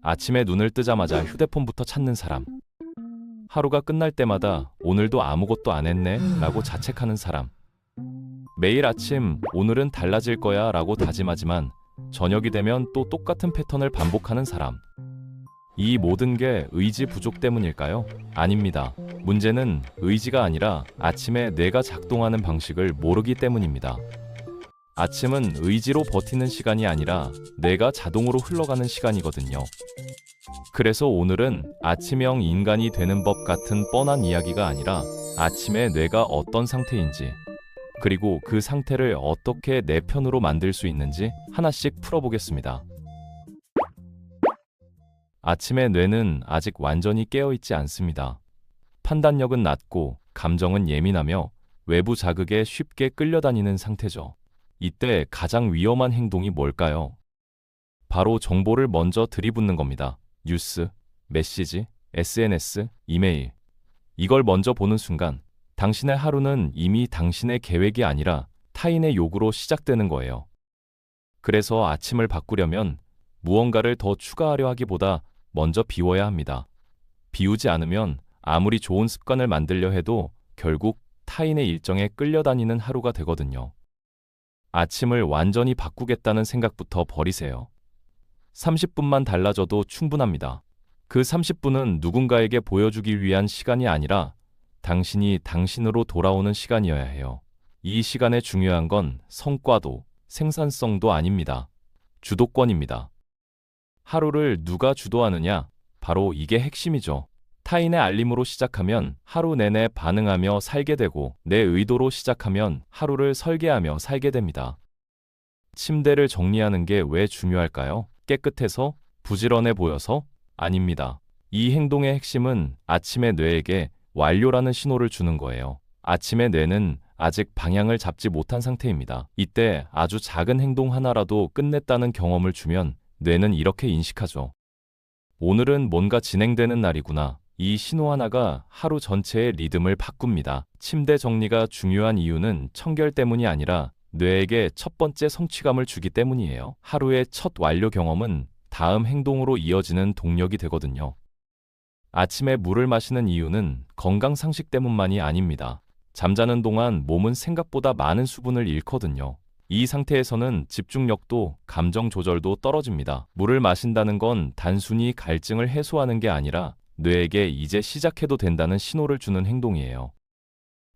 아침에 눈을 뜨자마자 휴대폰부터 찾는 사람. 하루가 끝날 때마다 오늘도 아무것도 안 했네 라고 자책하는 사람. 매일 아침 오늘은 달라질 거야 라고 다짐하지만 저녁이 되면 또 똑같은 패턴을 반복하는 사람. 이 모든 게 의지 부족 때문일까요? 아닙니다. 문제는 의지가 아니라 아침에 뇌가 작동하는 방식을 모르기 때문입니다. 아침은 의지로 버티는 시간이 아니라 뇌가 자동으로 흘러가는 시간이거든요. 그래서 오늘은 아침형 인간이 되는 법 같은 뻔한 이야기가 아니라 아침에 뇌가 어떤 상태인지, 그리고 그 상태를 어떻게 내 편으로 만들 수 있는지 하나씩 풀어보겠습니다. 아침에 뇌는 아직 완전히 깨어있지 않습니다. 판단력은 낮고 감정은 예민하며 외부 자극에 쉽게 끌려다니는 상태죠. 이때 가장 위험한 행동이 뭘까요? 바로 정보를 먼저 들이붓는 겁니다. 뉴스, 메시지, SNS, 이메일. 이걸 먼저 보는 순간 당신의 하루는 이미 당신의 계획이 아니라 타인의 요구로 시작되는 거예요. 그래서 아침을 바꾸려면 무언가를 더 추가하려 하기보다 먼저 비워야 합니다. 비우지 않으면 아무리 좋은 습관을 만들려 해도 결국 타인의 일정에 끌려다니는 하루가 되거든요. 아침을 완전히 바꾸겠다는 생각부터 버리세요. 30분만 달라져도 충분합니다. 그 30분은 누군가에게 보여주기 위한 시간이 아니라 당신이 당신으로 돌아오는 시간이어야 해요. 이 시간에 중요한 건 성과도 생산성도 아닙니다. 주도권입니다. 하루를 누가 주도하느냐? 바로 이게 핵심이죠. 타인의 알림으로 시작하면 하루 내내 반응하며 살게 되고 내 의도로 시작하면 하루를 설계하며 살게 됩니다. 침대를 정리하는 게 왜 중요할까요? 깨끗해서? 부지런해 보여서? 아닙니다. 이 행동의 핵심은 아침의 뇌에게 완료라는 신호를 주는 거예요. 아침의 뇌는 아직 방향을 잡지 못한 상태입니다. 이때 아주 작은 행동 하나라도 끝냈다는 경험을 주면 뇌는 이렇게 인식하죠. 오늘은 뭔가 진행되는 날이구나. 이 신호 하나가 하루 전체의 리듬을 바꿉니다. 침대 정리가 중요한 이유는 청결 때문이 아니라 뇌에게 첫 번째 성취감을 주기 때문이에요. 하루의 첫 완료 경험은 다음 행동으로 이어지는 동력이 되거든요. 아침에 물을 마시는 이유는 건강 상식 때문만이 아닙니다. 잠자는 동안 몸은 생각보다 많은 수분을 잃거든요. 이 상태에서는 집중력도 감정 조절도 떨어집니다. 물을 마신다는 건 단순히 갈증을 해소하는 게 아니라 뇌에게 이제 시작해도 된다는 신호를 주는 행동이에요.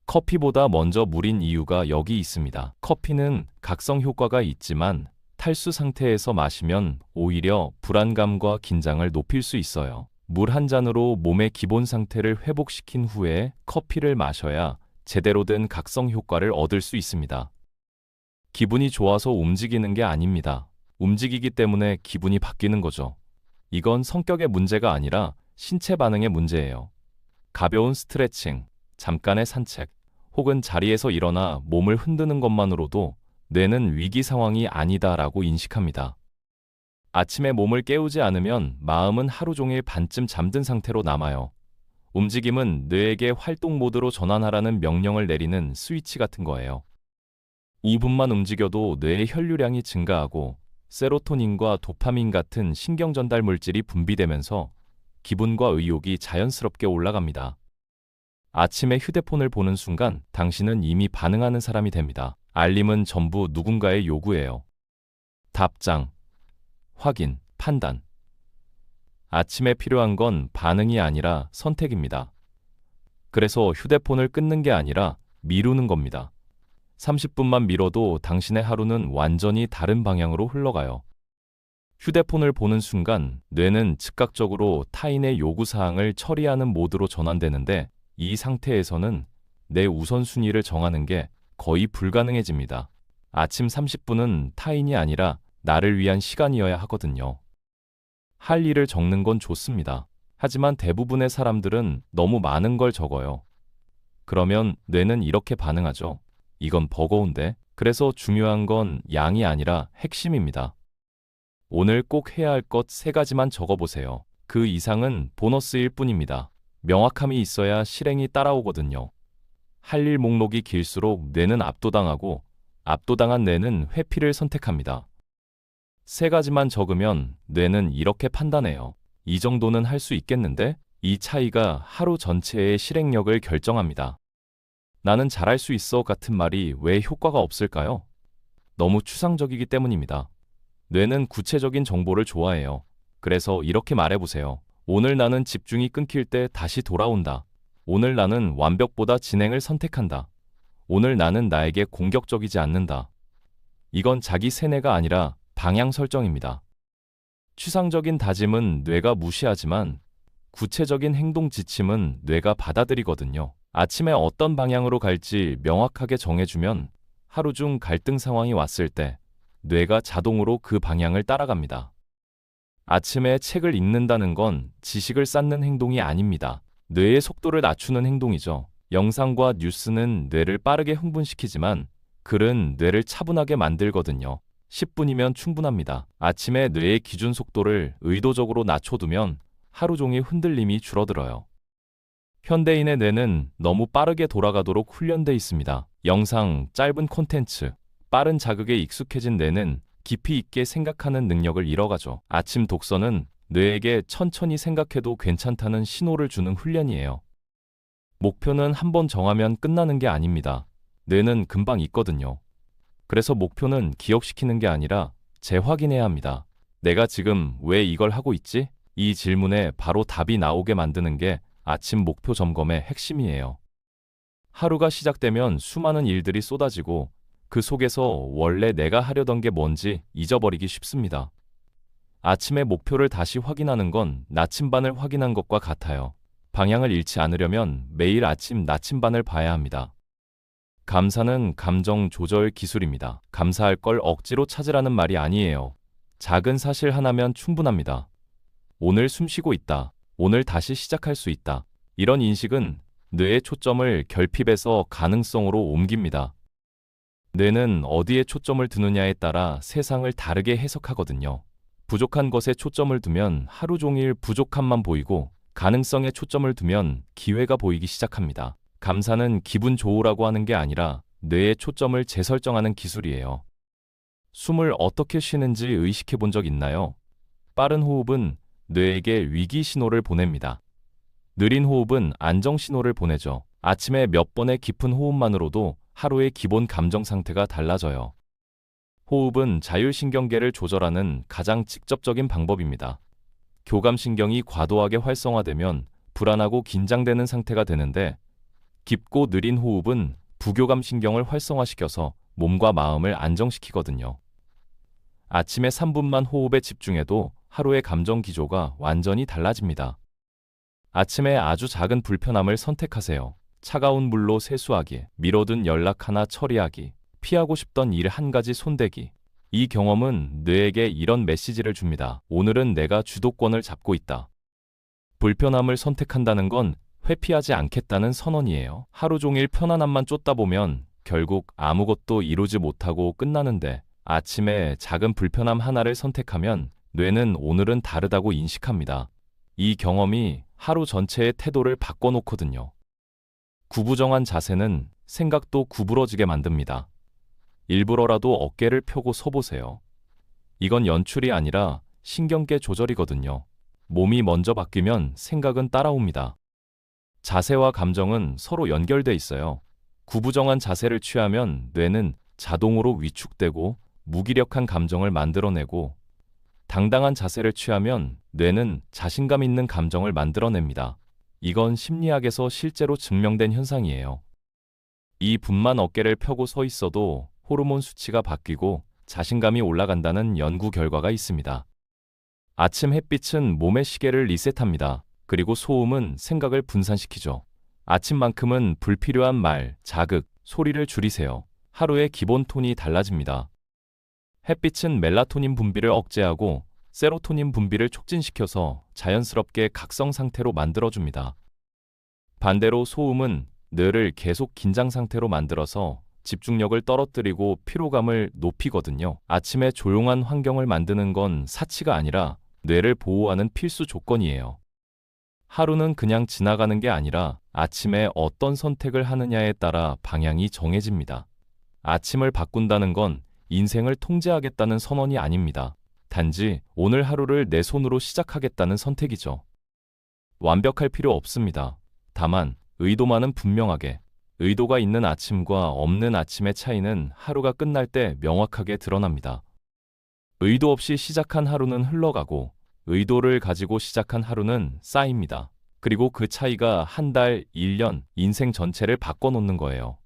커피보다 먼저 물인 이유가 여기 있습니다. 커피는 각성 효과가 있지만 탈수 상태에서 마시면 오히려 불안감과 긴장을 높일 수 있어요. 물 한 잔으로 몸의 기본 상태를 회복시킨 후에 커피를 마셔야 제대로 된 각성 효과를 얻을 수 있습니다. 기분이 좋아서 움직이는 게 아닙니다. 움직이기 때문에 기분이 바뀌는 거죠. 이건 성격의 문제가 아니라 신체 반응의 문제예요. 가벼운 스트레칭, 잠깐의 산책, 혹은 자리에서 일어나 몸을 흔드는 것만으로도 뇌는 위기 상황이 아니다라고 인식합니다. 아침에 몸을 깨우지 않으면 마음은 하루 종일 반쯤 잠든 상태로 남아요. 움직임은 뇌에게 활동 모드로 전환하라는 명령을 내리는 스위치 같은 거예요. 2분만 움직여도 뇌의 혈류량이 증가하고 세로토닌과 도파민 같은 신경 전달 물질이 분비되면서 기분과 의욕이 자연스럽게 올라갑니다. 아침에 휴대폰을 보는 순간 당신은 이미 반응하는 사람이 됩니다. 알림은 전부 누군가의 요구예요. 답장, 확인, 판단. 아침에 필요한 건 반응이 아니라 선택입니다. 그래서 휴대폰을 끊는 게 아니라 미루는 겁니다. 30분만 미뤄도 당신의 하루는 완전히 다른 방향으로 흘러가요. 휴대폰을 보는 순간 뇌는 즉각적으로 타인의 요구사항을 처리하는 모드로 전환되는데 이 상태에서는 내 우선순위를 정하는 게 거의 불가능해집니다. 아침 30분은 타인이 아니라 나를 위한 시간이어야 하거든요. 할 일을 적는 건 좋습니다. 하지만 대부분의 사람들은 너무 많은 걸 적어요. 그러면 뇌는 이렇게 반응하죠. 이건 버거운데? 그래서 중요한 건 양이 아니라 핵심입니다. 오늘 꼭 해야 할 것 3가지만 적어보세요. 그 이상은 보너스일 뿐입니다. 명확함이 있어야 실행이 따라오거든요. 할 일 목록이 길수록 뇌는 압도당하고 압도당한 뇌는 회피를 선택합니다. 3가지만 적으면 뇌는 이렇게 판단해요. 이 정도는 할 수 있겠는데? 이 차이가 하루 전체의 실행력을 결정합니다. 나는 잘할 수 있어 같은 말이 왜 효과가 없을까요? 너무 추상적이기 때문입니다. 뇌는 구체적인 정보를 좋아해요. 그래서 이렇게 말해보세요. 오늘 나는 집중이 끊길 때 다시 돌아온다. 오늘 나는 완벽보다 진행을 선택한다. 오늘 나는 나에게 공격적이지 않는다. 이건 자기 세뇌가 아니라 방향 설정입니다. 추상적인 다짐은 뇌가 무시하지만 구체적인 행동 지침은 뇌가 받아들이거든요. 아침에 어떤 방향으로 갈지 명확하게 정해주면 하루 중 갈등 상황이 왔을 때 뇌가 자동으로 그 방향을 따라갑니다. 아침에 책을 읽는다는 건 지식을 쌓는 행동이 아닙니다. 뇌의 속도를 낮추는 행동이죠. 영상과 뉴스는 뇌를 빠르게 흥분시키지만 글은 뇌를 차분하게 만들거든요. 10분이면 충분합니다. 아침에 뇌의 기준 속도를 의도적으로 낮춰두면 하루 종일 흔들림이 줄어들어요. 현대인의 뇌는 너무 빠르게 돌아가도록 훈련돼 있습니다. 영상, 짧은 콘텐츠, 빠른 자극에 익숙해진 뇌는 깊이 있게 생각하는 능력을 잃어가죠. 아침 독서는 뇌에게 천천히 생각해도 괜찮다는 신호를 주는 훈련이에요. 목표는 한번 정하면 끝나는 게 아닙니다. 뇌는 금방 잊거든요. 그래서 목표는 기억시키는 게 아니라 재확인해야 합니다. 내가 지금 왜 이걸 하고 있지? 이 질문에 바로 답이 나오게 만드는 게 아침 목표 점검의 핵심이에요. 하루가 시작되면 수많은 일들이 쏟아지고 그 속에서 원래 내가 하려던 게 뭔지 잊어버리기 쉽습니다. 아침에 목표를 다시 확인하는 건 나침반을 확인한 것과 같아요. 방향을 잃지 않으려면 매일 아침 나침반을 봐야 합니다. 감사는 감정 조절 기술입니다. 감사할 걸 억지로 찾으라는 말이 아니에요. 작은 사실 하나면 충분합니다. 오늘 숨 쉬고 있다. 오늘 다시 시작할 수 있다. 이런 인식은 뇌의 초점을 결핍에서 가능성으로 옮깁니다. 뇌는 어디에 초점을 두느냐에 따라 세상을 다르게 해석하거든요. 부족한 것에 초점을 두면 하루 종일 부족함만 보이고 가능성에 초점을 두면 기회가 보이기 시작합니다. 감사는 기분 좋으라고 하는 게 아니라 뇌의 초점을 재설정하는 기술이에요. 숨을 어떻게 쉬는지 의식해 본 적 있나요? 빠른 호흡은 뇌에게 위기 신호를 보냅니다. 느린 호흡은 안정 신호를 보내죠. 아침에 몇 번의 깊은 호흡만으로도 하루의 기본 감정 상태가 달라져요. 호흡은 자율신경계를 조절하는 가장 직접적인 방법입니다. 교감신경이 과도하게 활성화되면 불안하고 긴장되는 상태가 되는데 깊고 느린 호흡은 부교감신경을 활성화시켜서 몸과 마음을 안정시키거든요. 아침에 3분만 호흡에 집중해도 하루의 감정 기조가 완전히 달라집니다. 아침에 아주 작은 불편함을 선택하세요. 차가운 물로 세수하기, 미뤄둔 연락 하나 처리하기, 피하고 싶던 일 한 가지 손대기. 이 경험은 뇌에게 이런 메시지를 줍니다. 오늘은 내가 주도권을 잡고 있다. 불편함을 선택한다는 건 회피하지 않겠다는 선언이에요. 하루 종일 편안함만 쫓다 보면 결국 아무것도 이루지 못하고 끝나는데 아침에 작은 불편함 하나를 선택하면 뇌는 오늘은 다르다고 인식합니다. 이 경험이 하루 전체의 태도를 바꿔놓거든요. 구부정한 자세는 생각도 구부러지게 만듭니다. 일부러라도 어깨를 펴고 서보세요. 이건 연출이 아니라 신경계 조절이거든요. 몸이 먼저 바뀌면 생각은 따라옵니다. 자세와 감정은 서로 연결돼 있어요. 구부정한 자세를 취하면 뇌는 자동으로 위축되고 무기력한 감정을 만들어내고 당당한 자세를 취하면 뇌는 자신감 있는 감정을 만들어냅니다. 이건 심리학에서 실제로 증명된 현상이에요. 2분만 어깨를 펴고 서 있어도 호르몬 수치가 바뀌고 자신감이 올라간다는 연구 결과가 있습니다. 아침 햇빛은 몸의 시계를 리셋합니다. 그리고 소음은 생각을 분산시키죠. 아침만큼은 불필요한 말, 자극, 소리를 줄이세요. 하루의 기본 톤이 달라집니다. 햇빛은 멜라토닌 분비를 억제하고 세로토닌 분비를 촉진시켜서 자연스럽게 각성 상태로 만들어줍니다. 반대로 소음은 뇌를 계속 긴장 상태로 만들어서 집중력을 떨어뜨리고 피로감을 높이거든요. 아침에 조용한 환경을 만드는 건 사치가 아니라 뇌를 보호하는 필수 조건이에요. 하루는 그냥 지나가는 게 아니라 아침에 어떤 선택을 하느냐에 따라 방향이 정해집니다. 아침을 바꾼다는 건 인생을 통제하겠다는 선언이 아닙니다. 단지 오늘 하루를 내 손으로 시작하겠다는 선택이죠. 완벽할 필요 없습니다. 다만 의도만은 분명하게, 의도가 있는 아침과 없는 아침의 차이는 하루가 끝날 때 명확하게 드러납니다. 의도 없이 시작한 하루는 흘러가고, 의도를 가지고 시작한 하루는 쌓입니다. 그리고 그 차이가 한 달, 1년, 인생 전체를 바꿔놓는 거예요.